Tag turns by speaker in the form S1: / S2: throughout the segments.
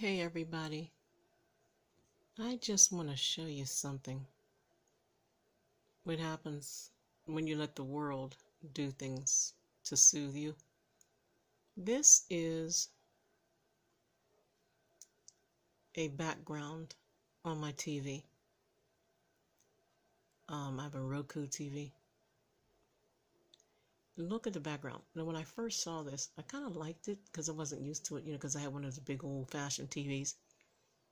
S1: Hey everybody, I just want to show you something. What happens when you let the world do things to soothe you. This is a background on my TV. I have a Roku TV. Look at the background. Now when I first saw this, I kind of liked it because I wasn't used to it, because I had one of those big old-fashioned TVs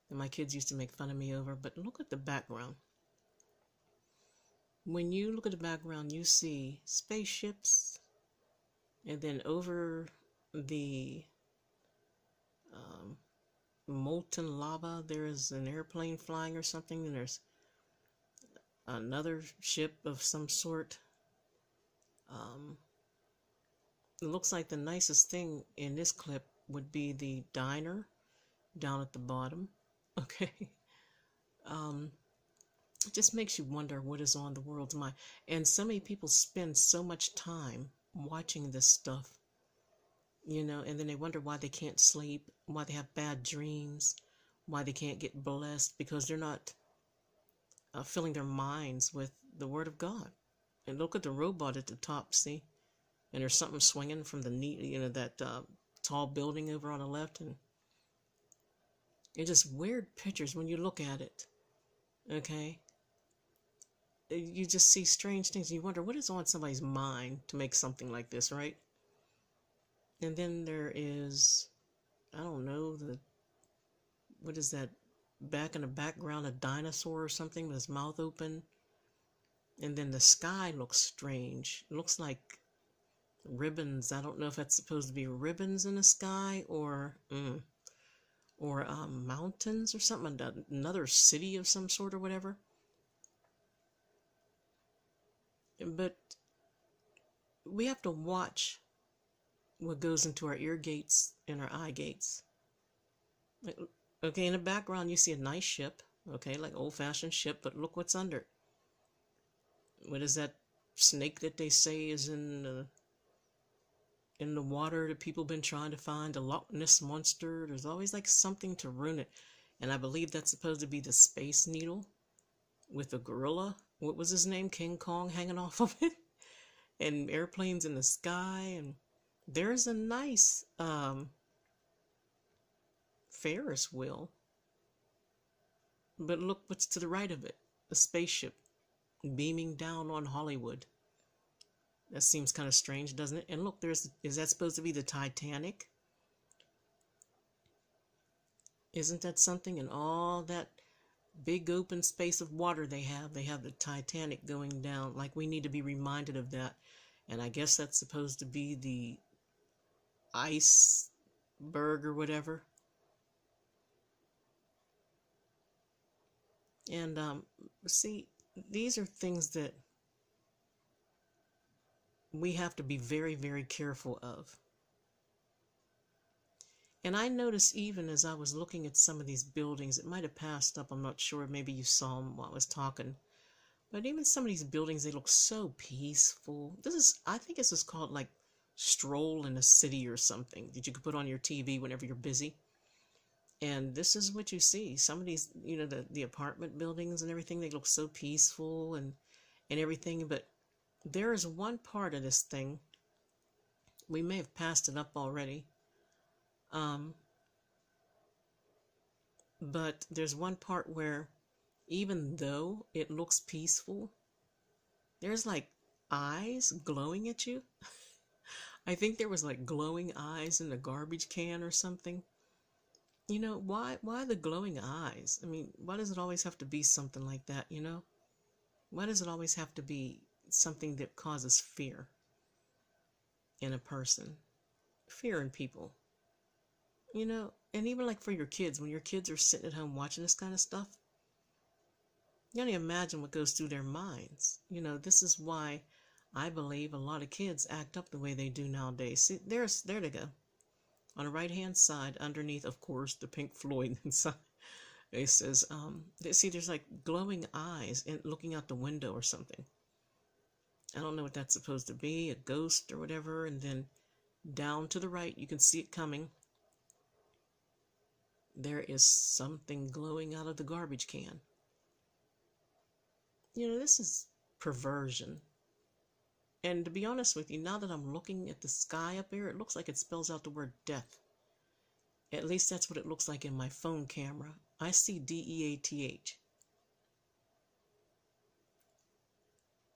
S1: that my kids used to make fun of me over. But look at the background. When you look at the background, you see spaceships, and then over the molten lava, there's an airplane flying or something, and there's another ship of some sort. It looks like the nicest thing in this clip would be the diner down at the bottom. Okay. It just makes you wonder what is on the world's mind. And so many people spend so much time watching this stuff, and then they wonder why they can't sleep, why they have bad dreams, why they can't get blessed, because they're not filling their minds with the Word of God. And look at the robot at the top, see? And there's something swinging from the that tall building over on the left, and it's just weird pictures when you look at it. Okay, you just see strange things, and you wonder what is on somebody's mind to make something like this, right? And then there is, I don't know, what is that back in the background, a dinosaur or something with his mouth open. And then the sky looks strange. It looks like ribbons. I don't know if that's supposed to be ribbons in the sky or mountains or something, another city of some sort or whatever. But we have to watch what goes into our ear gates and our eye gates. Okay, in the background you see a nice ship, okay, like old-fashioned ship, but look what's under. What is that snake that they say is in the water that people have been trying to find, the Loch Ness Monster? There's always like something to ruin it. And I believe that's supposed to be the Space Needle with a gorilla. What was his name? King Kong hanging off of it. And airplanes in the sky. And there's a nice Ferris wheel. But look what's to the right of it. A spaceship beaming down on Hollywood. That seems kind of strange, doesn't it? And look, is that supposed to be the Titanic? Isn't that something? And all that big open space of water they have the Titanic going down. Like, we need to be reminded of that. And I guess that's supposed to be the iceberg or whatever. And see, these are things that we have to be very, very careful of. And I noticed even as I was looking at some of these buildings, it might have passed up, I'm not sure, maybe you saw them while I was talking, but even some of these buildings, they look so peaceful. I think this is called like Stroll in a City or something that you could put on your TV whenever you're busy. And this is what you see. Some of these, the apartment buildings and everything, they look so peaceful and everything. But there is one part of this thing, we may have passed it up already, but there's one part where even though it looks peaceful, there's like eyes glowing at you. I think there was like glowing eyes in the garbage can or something. Why the glowing eyes? I mean, why does it always have to be something like that, Why does it always have to be something that causes fear in a person? Fear in people. And even like for your kids, when your kids are sitting at home watching this kind of stuff, you only imagine what goes through their minds. This is why I believe a lot of kids act up the way they do nowadays. See, there they go. On the right-hand side, underneath, of course, the Pink Floyd inside, it says, see, there's like glowing eyes looking out the window or something. I don't know what that's supposed to be, a ghost or whatever. And then down to the right, you can see it coming. there is something glowing out of the garbage can. You know, this is perversion. And to be honest with you, now that I'm looking at the sky up here, it looks like it spells out the word death. At least that's what it looks like in my phone camera. I see DEATH.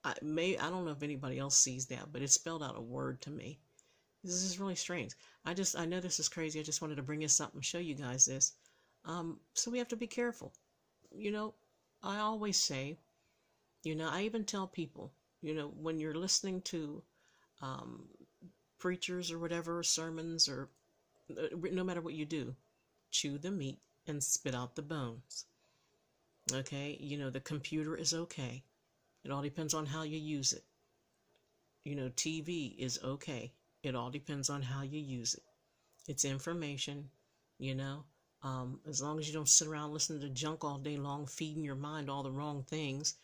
S1: I don't know if anybody else sees that, but it spelled out a word to me. This is really strange. I know this is crazy. I just wanted to bring this up and show you guys this. So we have to be careful. You know, I always say, you know, I even tell people, you know, when you're listening to preachers or whatever, sermons, or no matter what you do, chew the meat and spit out the bones. Okay? You know, the computer is okay. It all depends on how you use it. You know, TV is okay. It all depends on how you use it. It's information, you know. As long as you don't sit around listening to junk all day long, feeding your mind all the wrong things,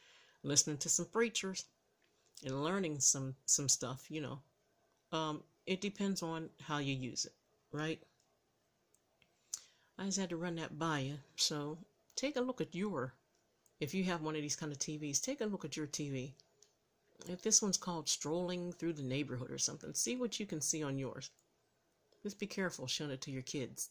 S1: listening to some preachers and learning some stuff, you know. It depends on how you use it, right? I just had to run that by you. So take a look at if you have one of these kind of TVs, take a look at your TV. If this one's called Strolling Through the Neighborhood or something, see what you can see on yours. Just be careful showing it to your kids.